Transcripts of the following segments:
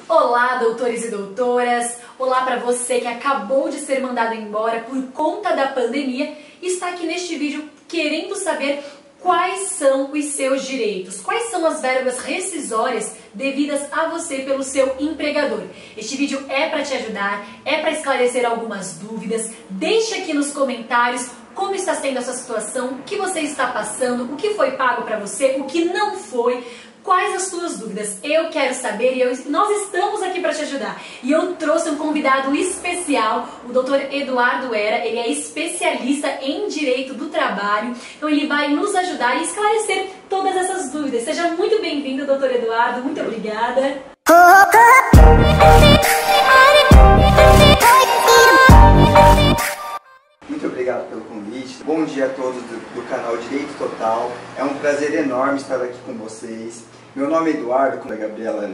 Olá, doutores e doutoras! Olá para você que acabou de ser mandado embora por conta da pandemia e está aqui neste vídeo querendo saber quais são os seus direitos, quais são as verbas rescisórias devidas a você pelo seu empregador. Este vídeo é para te ajudar, é para esclarecer algumas dúvidas. Deixe aqui nos comentários como está sendo essa situação, o que você está passando, o que foi pago para você, o que não foi. Quais as suas dúvidas? Eu quero saber e nós estamos aqui para te ajudar. E eu trouxe um convidado especial, o Dr. Eduardo Era. Ele é especialista em Direito do Trabalho. Então ele vai nos ajudar e esclarecer todas essas dúvidas. Seja muito bem-vindo, Dr. Eduardo. Muito obrigada. Muito obrigado pelo convite. Bom dia a todos do canal Direito Total. É um prazer enorme estar aqui com vocês. Meu nome é Eduardo, como a Gabriela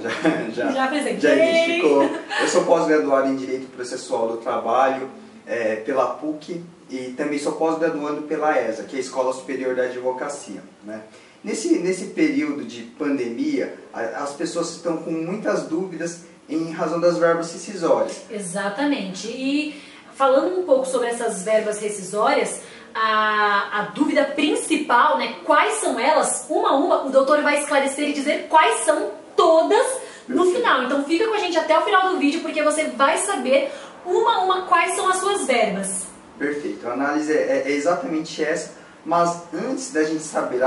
já identificou. Eu sou pós-graduado em Direito Processual do Trabalho pela PUC e também sou pós-graduando pela ESA, que é a Escola Superior da Advocacia, né? Nesse período de pandemia, as pessoas estão com muitas dúvidas em razão das verbas rescisórias. Exatamente. E falando um pouco sobre essas verbas rescisórias, a dúvida principal, né, quais são elas, uma a uma, o doutor vai esclarecer e dizer quais são todas no final. Então fica com a gente até o final do vídeo, porque você vai saber uma a uma quais são as suas verbas. Perfeito, a análise é exatamente essa, mas antes da gente saber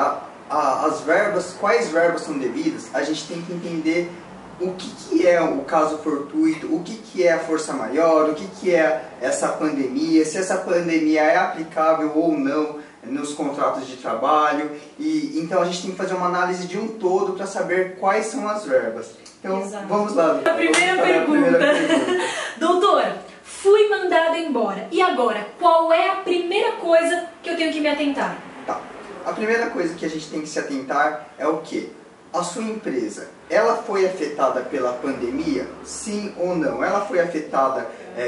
as verbas, quais verbas são devidas, a gente tem que entender o que é o caso fortuito, o que é a força maior, o que é essa pandemia, se essa pandemia é aplicável ou não nos contratos de trabalho. E então a gente tem que fazer uma análise de um todo para saber quais são as verbas. Então, exato. Vamos lá. A primeira pergunta. Doutor, fui mandado embora. E agora, qual é a primeira coisa que eu tenho que me atentar? Tá. A primeira coisa que a gente tem que se atentar é o quê? A sua empresa, ela foi afetada pela pandemia? Sim ou não? Ela foi afetada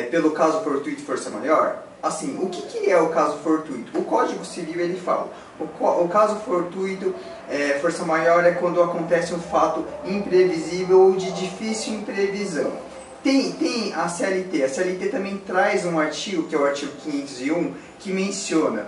pelo caso fortuito e força maior? Assim, o que é o caso fortuito? O Código Civil ele fala, o caso fortuito, força maior é quando acontece um fato imprevisível ou de difícil imprevisão. Tem a CLT também traz um artigo, que é o artigo 501, que menciona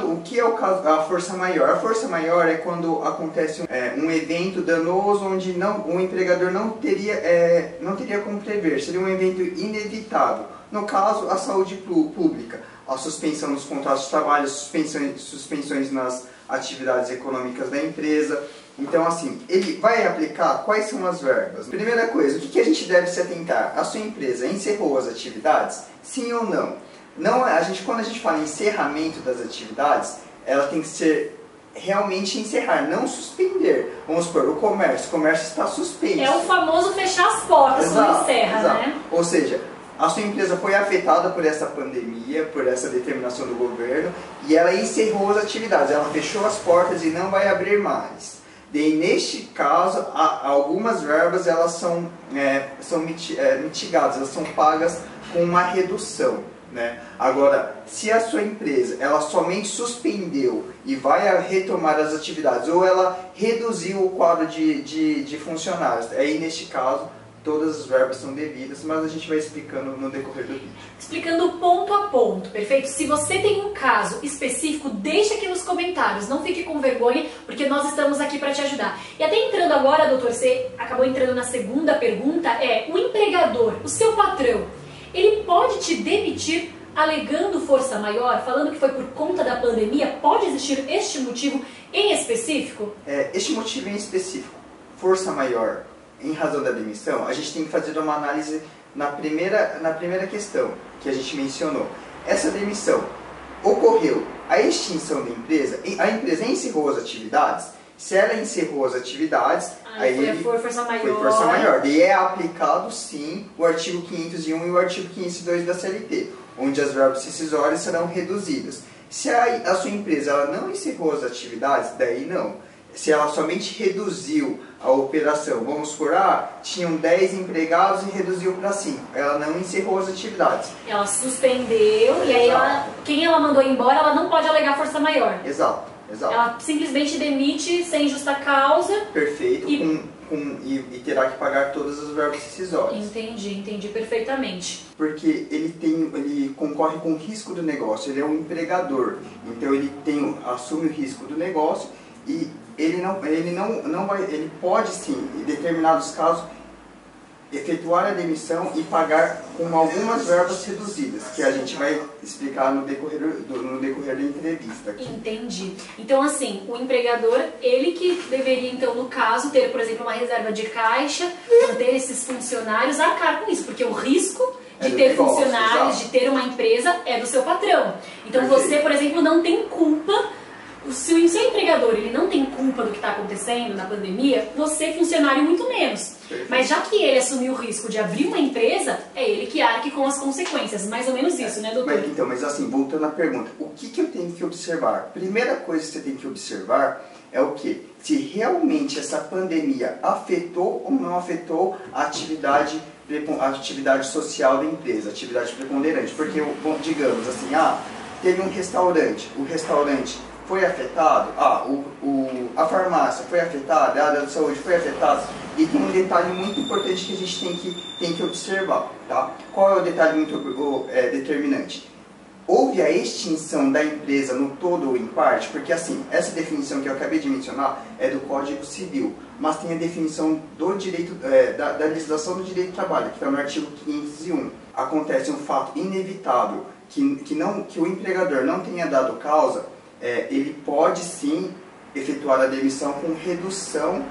o que é o caso, a força maior. A força maior é quando acontece um evento danoso onde o empregador não teria como prever, seria um evento inevitável. No caso, a saúde pública, a suspensão dos contratos de trabalho, suspensões nas atividades econômicas da empresa. Então, assim, ele vai aplicar quais são as verbas. Primeira coisa, o que a gente deve se atentar? A sua empresa encerrou as atividades? Sim ou não? Quando a gente fala em encerramento das atividades, ela tem que ser realmente encerrar, não suspender. Vamos supor, o comércio está suspenso. É o famoso fechar as portas, quando encerra, exato. Né? Ou seja, a sua empresa foi afetada por essa pandemia, por essa determinação do governo, e ela encerrou as atividades, ela fechou as portas e não vai abrir mais. E neste caso, algumas verbas elas são mitigadas, elas são pagas com uma redução, né? Agora, se a sua empresa ela somente suspendeu e vai retomar as atividades, ou ela reduziu o quadro de funcionários, aí neste caso todas as verbas são devidas, mas a gente vai explicando no decorrer do vídeo. Explicando ponto a ponto, perfeito? Se você tem um caso específico, deixa aqui nos comentários, não fique com vergonha, porque nós estamos aqui para te ajudar. E até entrando agora, doutor, você acabou entrando na segunda pergunta, o empregador, o seu patrão, ele pode te demitir alegando força maior, falando que foi por conta da pandemia? Pode existir este motivo em específico? Este motivo em específico, força maior, em razão da demissão, a gente tem que fazer uma análise na primeira questão que a gente mencionou. Essa demissão ocorreu a extinção da empresa, a empresa encerrou as atividades. Se ela encerrou as atividades, aí foi força maior. Foi força maior. E é aplicado sim o artigo 501 e o artigo 502 da CLT, onde as verbas rescisórias serão reduzidas. Se a sua empresa ela não encerrou as atividades, daí não. Se ela somente reduziu a operação, vamos supor, tinham 10 empregados e reduziu para 5. Ela não encerrou as atividades. Ela suspendeu e aí quem ela mandou embora, ela não pode alegar força maior. Exato. Ela simplesmente demite sem justa causa. Perfeito, e terá que pagar todas as verbas rescisórias. Entendi perfeitamente. Porque ele concorre com o risco do negócio, ele é um empregador, então ele assume o risco do negócio e ele pode sim, em determinados casos, efetuar a demissão e pagar com algumas verbas reduzidas, que a gente vai explicar no decorrer da entrevista aqui. Entendi. Então, assim, o empregador, ele que deveria, então, no caso, ter, por exemplo, uma reserva de caixa, manter esses funcionários, arcar com isso, porque o risco de ter funcionários, de ter uma empresa, é do seu patrão. Então, você, por exemplo, não tem culpa. Se o seu empregador ele não tem culpa do que está acontecendo na pandemia, você, funcionário, muito menos. Mas já que ele assumiu o risco de abrir uma empresa, é ele que arque com as consequências. Mais ou menos isso, né, doutor? Mas assim, voltando à pergunta, o que eu tenho que observar? Primeira coisa que você tem que observar é o quê? Se realmente essa pandemia afetou ou não afetou a atividade social da empresa, atividade preponderante. Porque, digamos assim, teve um restaurante, o restaurante foi afetado, a farmácia foi afetada, a área da saúde foi afetada, e tem um detalhe muito importante que a gente tem que observar, tá? Qual é o detalhe muito determinante? Houve a extinção da empresa no todo ou em parte, porque assim, essa definição que eu acabei de mencionar é do Código Civil, mas tem a definição do direito, da legislação do direito do trabalho, que está no artigo 501. Acontece um fato inevitável, que o empregador não tenha dado causa, ele pode sim efetuar a demissão com redução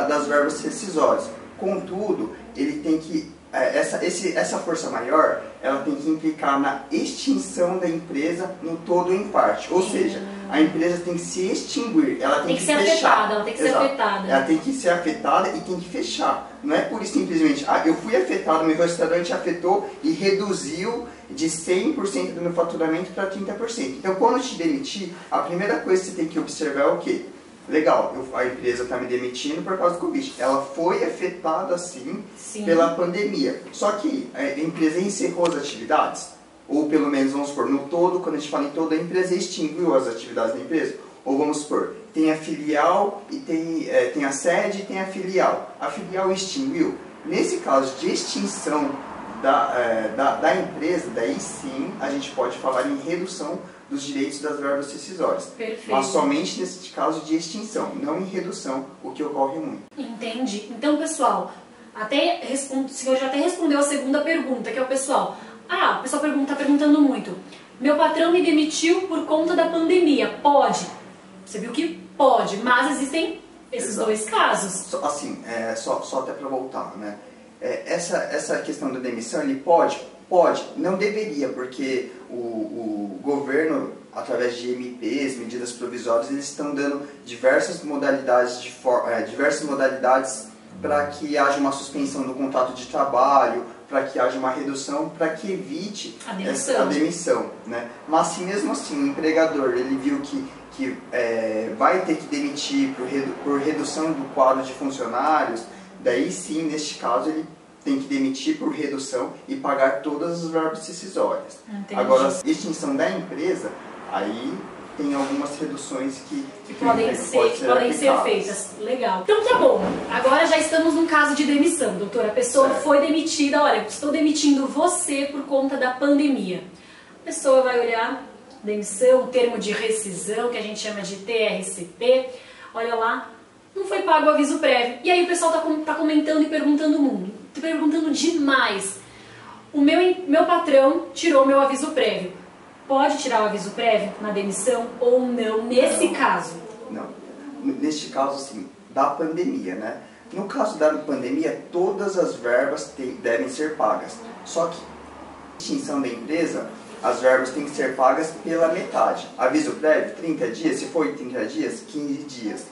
das verbas rescisórias. Contudo, ele tem que essa força maior, ela tem que implicar na extinção da empresa no todo ou em parte. Ou seja, a empresa tem que se extinguir, ela tem que ser fechar. Afetada, ela tem que ser afetada. Ela tem que ser afetada e tem que fechar. Não é por isso simplesmente, eu fui afetado, meu restaurante afetou e reduziu de 100% do meu faturamento para 30%. Então, quando eu te demitir, a primeira coisa que você tem que observar é o quê? Legal, a empresa está me demitindo por causa do Covid. Ela foi afetada, sim, pela pandemia. Só que a empresa encerrou as atividades, ou pelo menos, vamos supor, no todo, quando a gente fala em toda a empresa, extinguiu as atividades da empresa. Ou vamos supor, tem a filial, e tem a sede e tem a filial. A filial extinguiu. Nesse caso de extinção da empresa, daí sim a gente pode falar em redução dos direitos das verbas rescisórias. Perfeito. Mas somente nesse caso de extinção, não em redução, o que ocorre muito. Entendi. Então, pessoal, o senhor já até respondeu a segunda pergunta, que é o pessoal. O pessoal está perguntando muito. Meu patrão me demitiu por conta da pandemia. Pode? Você viu que pode, mas existem esses dois casos. Assim, só até para voltar, né? Essa questão da demissão, ele pode, não deveria, porque o governo, através de MPs, medidas provisórias, eles estão dando diversas modalidades para que haja uma suspensão do contrato de trabalho, para que haja uma redução, para que evite a demissão, né? Mas se mesmo assim o empregador ele viu que vai ter que demitir por redução do quadro de funcionários, daí sim, neste caso, ele tem que demitir por redução e pagar todas as verbas rescisórias. Entendi. Agora, a extinção da empresa, aí tem algumas reduções que podem ser feitas. Legal. Então tá bom. Agora já estamos num caso de demissão, doutora. A pessoa foi demitida. Olha, estou demitindo você por conta da pandemia. A pessoa vai olhar demissão, termo de rescisão, que a gente chama de TRCP. Olha lá, não foi pago o aviso prévio. E aí o pessoal tá comentando e perguntando demais. O meu patrão tirou meu aviso prévio. Pode tirar o aviso prévio na demissão ou não nesse caso? Não. Neste caso, sim, da pandemia, né? No caso da pandemia, todas as verbas devem ser pagas. Só que, na extinção da empresa, as verbas têm que ser pagas pela metade. Aviso prévio, 30 dias. Se for 30 dias, 15 dias.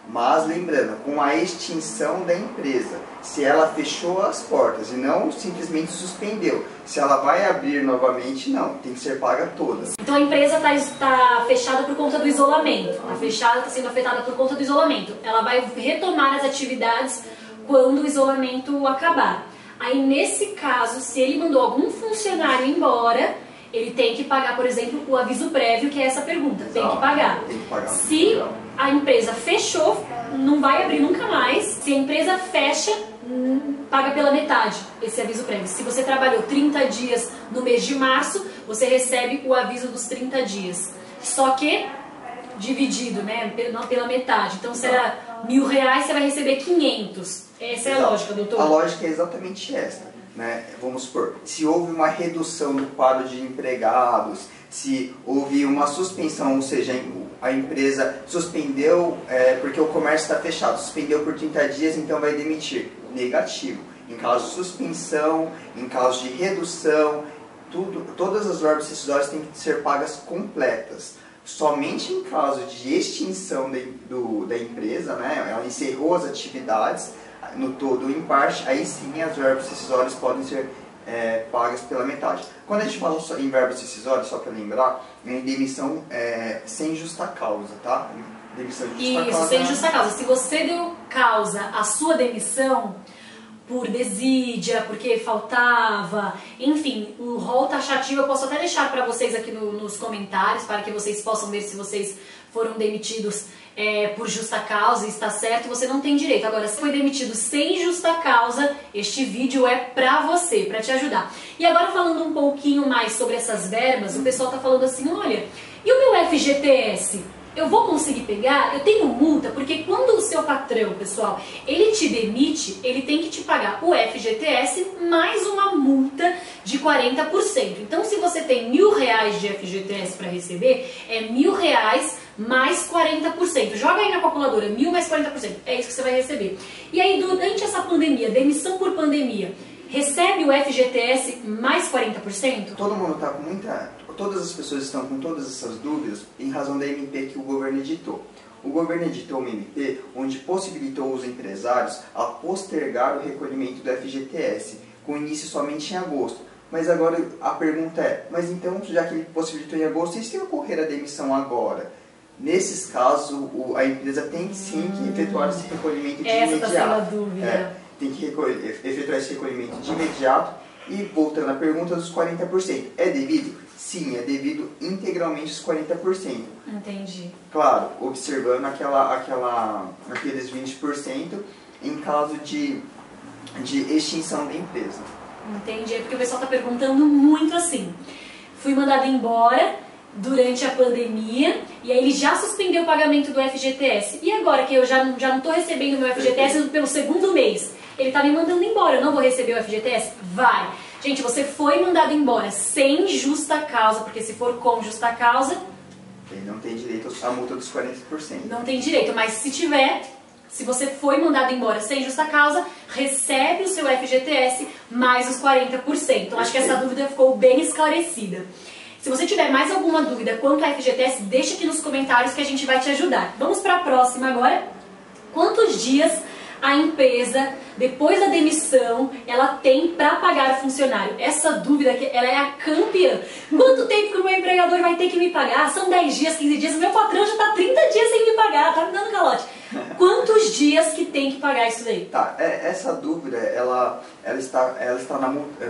Mas lembrando, com a extinção da empresa, se ela fechou as portas e não simplesmente suspendeu, se ela vai abrir novamente, não, tem que ser paga todas. Então a empresa está fechada por conta do isolamento, está sendo afetada por conta do isolamento. Ela vai retomar as atividades quando o isolamento acabar. Aí nesse caso, se ele mandou algum funcionário embora, ele tem que pagar, por exemplo, o aviso prévio, que é essa pergunta. Tem que pagar. Tem que pagar. Se a empresa fechou não vai abrir nunca mais. Se a empresa fecha, paga pela metade esse aviso prévio. Se você trabalhou 30 dias no mês de março, você recebe o aviso dos 30 dias. Só que dividido, né, pela metade. Então, se era R$1.000, você vai receber 500. Essa é a lógica, doutor? A lógica é exatamente essa, né? Vamos supor, se houve uma redução do quadro de empregados, se houve uma suspensão, ou seja, a empresa suspendeu, porque o comércio está fechado, suspendeu por 30 dias, então vai demitir. Negativo. Em caso de suspensão, em caso de redução, todas as verbas rescisórias têm que ser pagas completas. Somente em caso de extinção da empresa, né, ela encerrou as atividades, no todo ou em parte, aí sim as verbas rescisórias podem ser pagas pela metade. Quando a gente fala em verbas rescisórias, só para lembrar, é demissão sem justa causa, tá? Demissão de justa causa. Isso, sem justa causa. Se você deu causa à sua demissão por desídia, porque faltava, enfim, o rol taxativo eu posso até deixar para vocês aqui nos comentários, para que vocês possam ver se vocês foram demitidos por justa causa e está certo, você não tem direito. Agora, se foi demitido sem justa causa, este vídeo é pra você, pra te ajudar. E agora falando um pouquinho mais sobre essas verbas, o pessoal tá falando assim, olha, e o meu FGTS? Eu vou conseguir pegar? Eu tenho multa? Porque quando o seu patrão, pessoal, ele te demite, ele tem que te pagar o FGTS mais uma multa de 40%. Então, se você tem R$1.000 de FGTS para receber, é R$1.000 mais 40%. Joga aí na calculadora, 1.000 mais 40%. É isso que você vai receber. E aí, durante essa pandemia, demissão por pandemia, recebe o FGTS mais 40%? Todo mundo está com todas as pessoas estão com todas essas dúvidas em razão da MP que o governo editou. O governo editou uma MP onde possibilitou os empresários a postergar o recolhimento do FGTS, com início somente em agosto. Mas agora a pergunta é, mas então, já que ele possibilitou em agosto, e se ocorrer a demissão agora? Nesses casos, a empresa tem sim que efetuar esse recolhimento de imediato. Essa está sendo a dúvida. Tem que efetuar esse recolhimento de imediato. E voltando à pergunta dos 40%, é devido? Sim, é devido integralmente os 40%. Entendi. Claro, observando aqueles 20% em caso de extinção da empresa. Entendi, é porque o pessoal está perguntando muito assim. Fui mandado embora durante a pandemia e aí ele já suspendeu o pagamento do FGTS. E agora que eu já não estou recebendo meu FGTS pelo segundo mês, ele está me mandando embora, eu não vou receber o FGTS? Vai! Gente, você foi mandado embora sem justa causa, porque se for com justa causa... Ele não tem direito à multa dos 40%. Não tem direito, mas se você foi mandado embora sem justa causa, recebe o seu FGTS mais os 40%. Então, acho que essa dúvida ficou bem esclarecida. Se você tiver mais alguma dúvida quanto ao FGTS, deixa aqui nos comentários que a gente vai te ajudar. Vamos para a próxima agora. Quantos dias a empresa, depois da demissão, ela tem para pagar o funcionário? Essa dúvida aqui, ela é a campeã. Quanto tempo que o meu empregador vai ter que me pagar? São 10 dias, 15 dias, meu patrão já está 30 dias sem me pagar, tá me dando calote. Quantos dias que tem que pagar isso daí? Tá, essa dúvida, ela está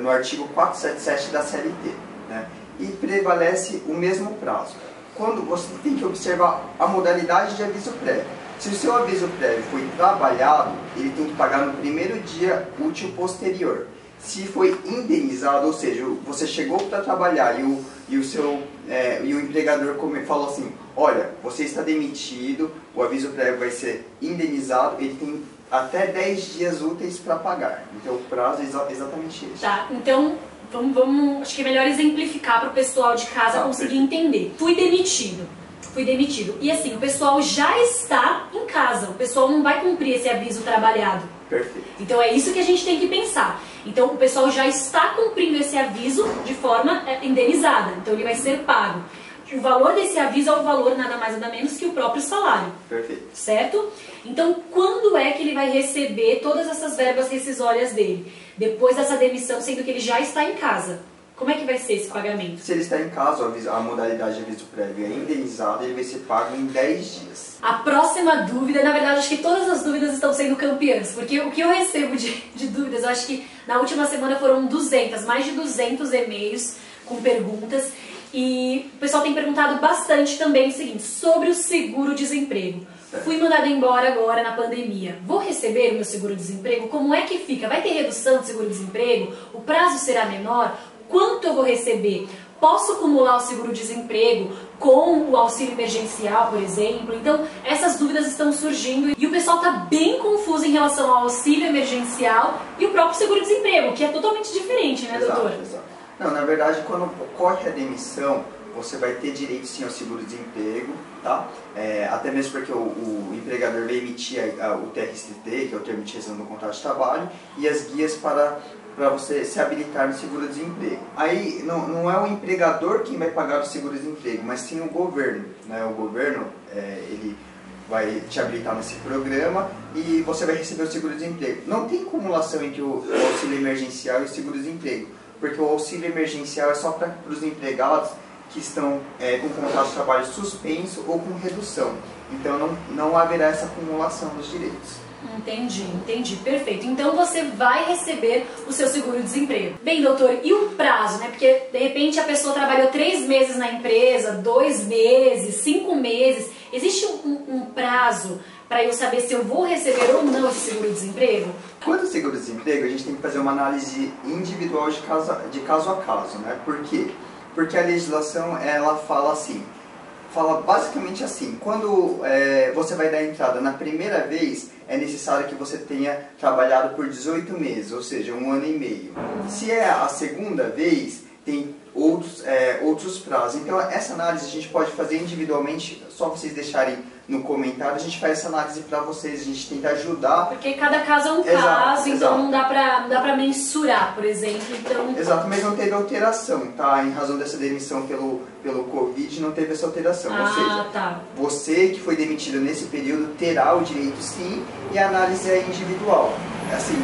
no artigo 477 da CLT, né? E prevalece o mesmo prazo. Quando você tem que observar a modalidade de aviso prévio. Se o seu aviso prévio foi trabalhado, ele tem que pagar no primeiro dia útil posterior. Se foi indenizado, ou seja, você chegou para trabalhar e o empregador falou assim, olha, você está demitido, o aviso prévio vai ser indenizado, ele tem até 10 dias úteis para pagar. Então o prazo é exatamente esse. Tá, então vamos acho que é melhor exemplificar para o pessoal de casa conseguir entender. Fui demitido. E assim, o pessoal já está em casa, o pessoal não vai cumprir esse aviso trabalhado. Perfeito. Então é isso que a gente tem que pensar. Então o pessoal já está cumprindo esse aviso de forma indenizada, então ele vai ser pago. O valor desse aviso é o valor nada mais nada menos que o próprio salário. Perfeito. Certo? Então quando é que ele vai receber todas essas verbas rescisórias dele? Depois dessa demissão, sendo que ele já está em casa. Como é que vai ser esse pagamento? Se ele está em casa, a modalidade de aviso prévio é indenizada, ele vai ser pago em 10 dias. A próxima dúvida, na verdade, acho que todas as dúvidas estão sendo campeãs, porque o que eu recebo de dúvidas, eu acho que na última semana foram mais de 200 e-mails com perguntas, e o pessoal tem perguntado bastante também o seguinte, sobre o seguro-desemprego. Fui mandado embora agora na pandemia. Vou receber o meu seguro-desemprego? Como é que fica? Vai ter redução de seguro-desemprego? O prazo será menor? Quanto eu vou receber? Posso acumular o seguro-desemprego com o auxílio emergencial, por exemplo? Então, essas dúvidas estão surgindo e o pessoal está bem confuso em relação ao auxílio emergencial e o próprio seguro-desemprego, que é totalmente diferente, né, doutor? Exato. Não, na verdade, quando ocorre a demissão, você vai ter direito sim ao seguro-desemprego, tá? Até mesmo porque o empregador vai emitir o TRST, que é o termo de rescisão do contrato de trabalho, e as guias para você se habilitar no seguro-desemprego. Aí não é o empregador quem vai pagar o seguro-desemprego, mas sim o governo, né? O governo, ele vai te habilitar nesse programa e você vai receber o seguro-desemprego. Não tem acumulação entre o auxílio emergencial e o seguro-desemprego, porque o auxílio emergencial é só para os empregados que estão com contrato de trabalho suspenso ou com redução. Então não haverá essa acumulação dos direitos. Entendi, perfeito. Então você vai receber o seu seguro-desemprego. Bem, doutor, e o prazo, né? Porque de repente a pessoa trabalhou 3 meses na empresa, 2 meses, 5 meses. Existe um prazo para eu saber se eu vou receber ou não esse seguro-desemprego? Quanto ao seguro-desemprego, a gente tem que fazer uma análise individual de caso a caso, né? Por quê? Porque a legislação, ela fala basicamente assim: quando você vai dar entrada na primeira vez, é necessário que você tenha trabalhado por 18 meses, ou seja, 1 ano e meio. Se é a segunda vez, tem outros prazos. Então essa análise a gente pode fazer individualmente, só vocês deixarem no comentário, a gente faz essa análise para vocês, a gente tenta ajudar. Porque cada caso é um caso, então não dá pra mensurar, por exemplo. Então... Exato, mas não teve alteração, tá? Em razão dessa demissão pelo Covid, não teve essa alteração. Ou seja, tá. Você que foi demitido nesse período terá o direito sim, e a análise é individual. Assim,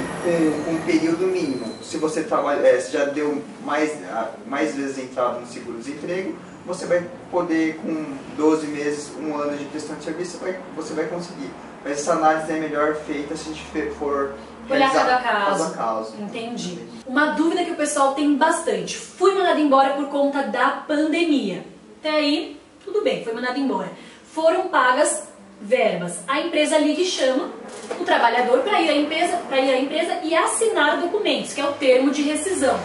com um período mínimo. Se você se já deu mais vezes entrada no seguro-desemprego, você vai poder, com 12 meses, 1 ano de prestação de serviço, você vai conseguir. Mas essa análise é melhor feita se a gente for olhar cada caso a caso. Entendi. Uma dúvida que o pessoal tem bastante. Fui mandado embora por conta da pandemia. Até aí, tudo bem, foi mandado embora. Foram pagas verbas. A empresa liga e chama o trabalhador para ir à empresa e assinar documentos, que é o termo de rescisão.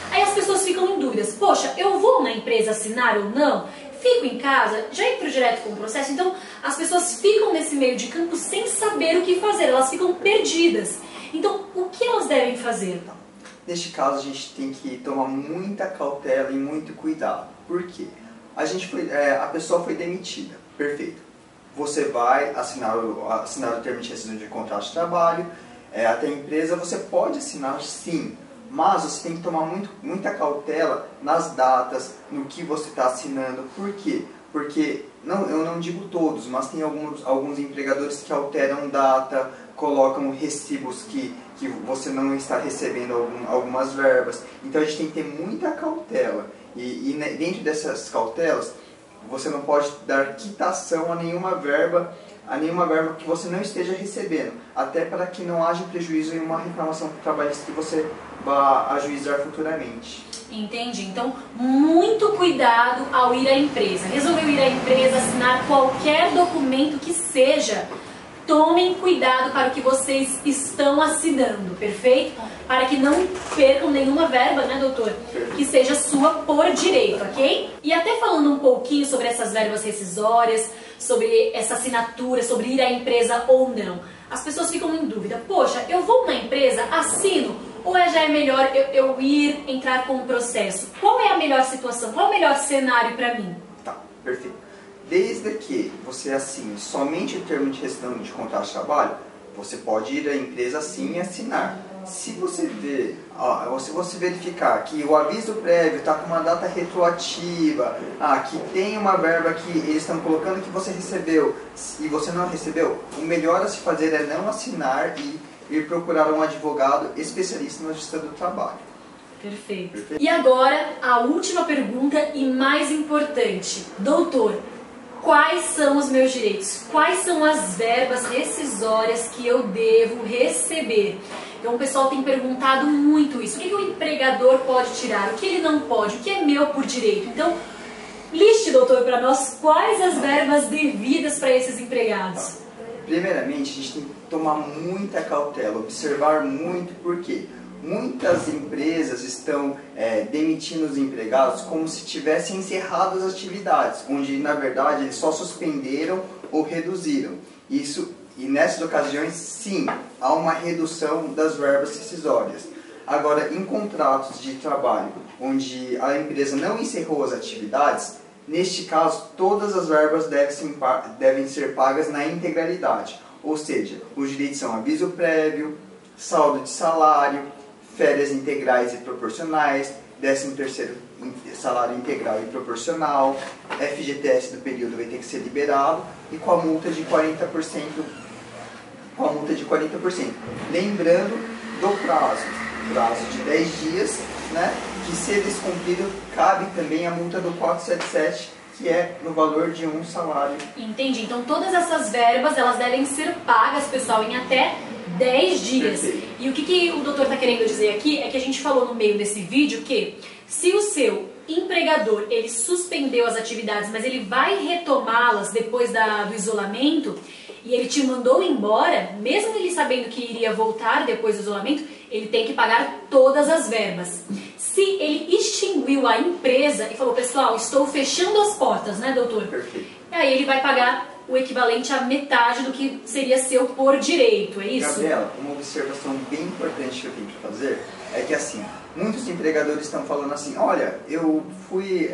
Aí as pessoas ficam em dúvidas. Poxa, eu vou na empresa assinar ou não? Fico em casa? Já entro direto com o processo? Então, as pessoas ficam nesse meio de campo sem saber o que fazer. Elas ficam perdidas. Então, o que elas devem fazer? Neste caso, a gente tem que tomar muita cautela e muito cuidado. Por quê? A pessoa foi demitida. Perfeito. Você vai assinar o termo de rescisão de contrato de trabalho. Até a empresa, você pode assinar sim. Mas você tem que tomar muita cautela nas datas, no que você está assinando. Por quê? Porque, eu não digo todos, mas tem alguns empregadores que alteram data, colocam recibos que você não está recebendo algumas verbas. Então a gente tem que ter muita cautela. E dentro dessas cautelas, você não pode dar quitação a nenhuma verba que você não esteja recebendo, até para que não haja prejuízo em uma reclamação trabalhista que você vá ajuizar futuramente. Entendi. Então, muito cuidado ao ir à empresa. Resolveu ir à empresa, assinar qualquer documento que seja, tomem cuidado para o que vocês estão assinando, perfeito? Para que não percam nenhuma verba, né, doutor? Que seja sua por direito, ok? E até falando um pouquinho sobre essas verbas rescisórias, sobre essa assinatura, sobre ir à empresa ou não. As pessoas ficam em dúvida. Poxa, eu vou na empresa, assino, ou já é melhor eu ir, entrar com o processo? Qual é a melhor situação? Qual é o melhor cenário para mim? Tá, perfeito. Desde que você assine somente o termo de rescisão de contrato de trabalho, você pode ir à empresa sim e assinar. Se você verificar que o aviso prévio está com uma data retroativa, que tem uma verba que eles estão colocando que você recebeu e você não recebeu, o melhor a se fazer é não assinar e ir procurar um advogado especialista na Justiça do Trabalho. Perfeito. E agora, a última pergunta e mais importante. Doutor, quais são os meus direitos? Quais são as verbas rescisórias que eu devo receber? Então o pessoal tem perguntado muito isso. O que o empregador pode tirar? O que ele não pode? O que é meu por direito? Então, liste, doutor, para nós quais as verbas devidas para esses empregados. Primeiramente, a gente tem que tomar muita cautela, observar muito, porque muitas empresas estão demitindo os empregados como se tivessem encerrado as atividades, onde na verdade eles só suspenderam ou reduziram. E nessas ocasiões, sim, há uma redução das verbas rescisórias. Agora, em contratos de trabalho, onde a empresa não encerrou as atividades, neste caso, todas as verbas devem ser pagas na integralidade. Ou seja, os direitos são aviso prévio, saldo de salário, férias integrais e proporcionais, 13º salário integral e proporcional, FGTS do período vai ter que ser liberado e com a multa de 40%. Lembrando do prazo de 10 dias, né, que se descumprido, cabe também a multa do 477, que é no valor de um salário. Entendi. Então todas essas verbas, elas devem ser pagas, pessoal, em até 10 dias. Perfeito. E o que o doutor está querendo dizer aqui é que a gente falou no meio desse vídeo que se o seu empregador, ele suspendeu as atividades, mas ele vai retomá-las depois do isolamento, e ele te mandou embora, mesmo ele sabendo que iria voltar depois do isolamento, ele tem que pagar todas as verbas. Se ele extinguiu a empresa e falou, pessoal, estou fechando as portas, né, doutor? Perfeito. Aí ele vai pagar o equivalente à metade do que seria seu por direito, é isso? Gabriela, uma observação bem importante que eu tenho que fazer é que, assim, muitos empregadores estão falando assim, olha, eu fui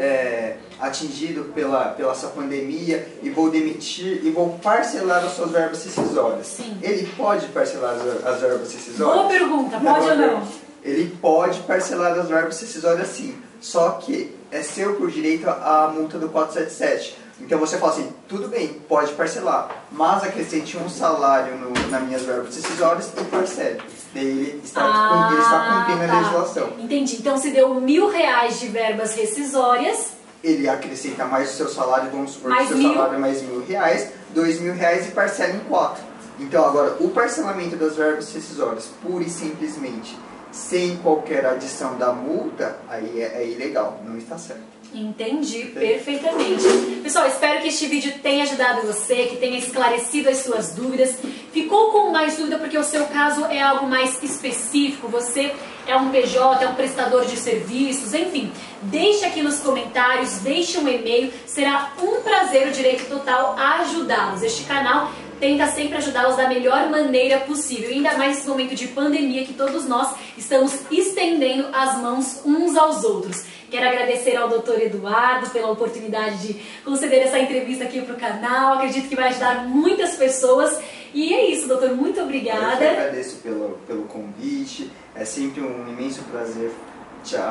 atingido pela essa pandemia e vou demitir e vou parcelar as suas verbas rescisórias. Sim. Ele pode parcelar as verbas rescisórias? Boa pergunta, pode ou não? Ele pode parcelar as verbas rescisórias sim, só que é seu por direito a multa do 477. Então você fala assim, tudo bem, pode parcelar, mas acrescente um salário nas minhas verbas rescisórias e parcele. Daí ele está cumprindo a legislação. Entendi. Então se deu R$1.000 de verbas rescisórias, ele acrescenta mais o seu salário, vamos supor mais que o seu salário é mais R$1.000, R$2.000 e parcela em 4. Então agora, o parcelamento das verbas rescisórias, pura e simplesmente, sem qualquer adição da multa, aí é ilegal, não está certo. Entendi perfeitamente. Pessoal, espero que este vídeo tenha ajudado você, que tenha esclarecido as suas dúvidas. Ficou com mais dúvida porque o seu caso é algo mais específico, você é um PJ, é um prestador de serviços, enfim. Deixe aqui nos comentários, deixe um e-mail, será um prazer, o Direito Total, ajudá-los. Este canal tenta sempre ajudá-los da melhor maneira possível, e ainda mais nesse momento de pandemia que todos nós estamos estendendo as mãos uns aos outros. Quero agradecer ao Dr. Eduardo pela oportunidade de conceder essa entrevista aqui para o canal, acredito que vai ajudar muitas pessoas. E é isso, doutor, muito obrigada. Eu que agradeço pelo convite, é sempre um imenso prazer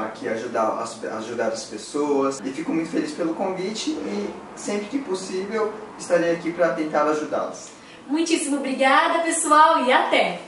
aqui ajudar as pessoas, e fico muito feliz pelo convite e sempre que possível estarei aqui para tentar ajudá-las. Muitíssimo obrigada, pessoal, e até!